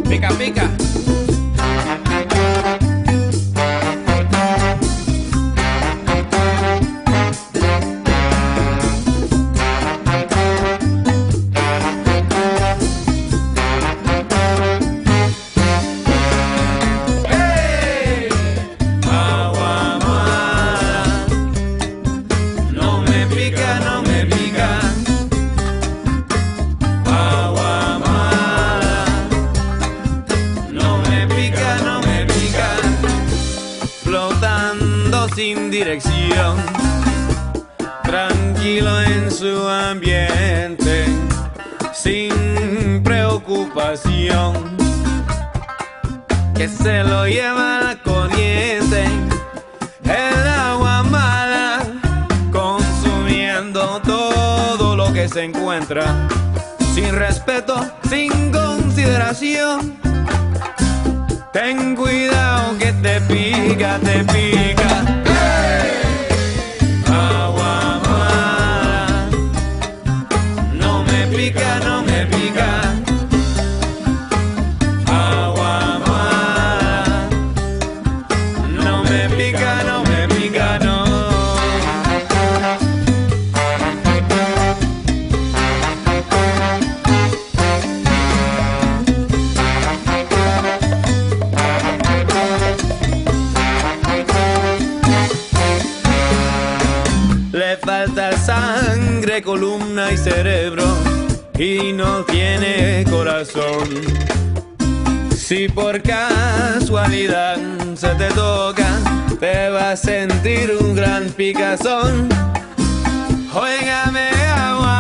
Pica, pica. Sin dirección, tranquilo en su ambiente, sin preocupación, que se lo lleva la corriente, el agua mala, consumiendo todo lo que se encuentra, sin respeto, sin consideración. Ten cuidado que te pica, te pica. Agua mala, no me pica, no me pica. Agua mala, no me pica, no me pica, no. Le falta sangre, columna y cerebro, y no tiene corazón. Si por casualidad se te toca, te va a sentir un gran picazón. Óigame, agua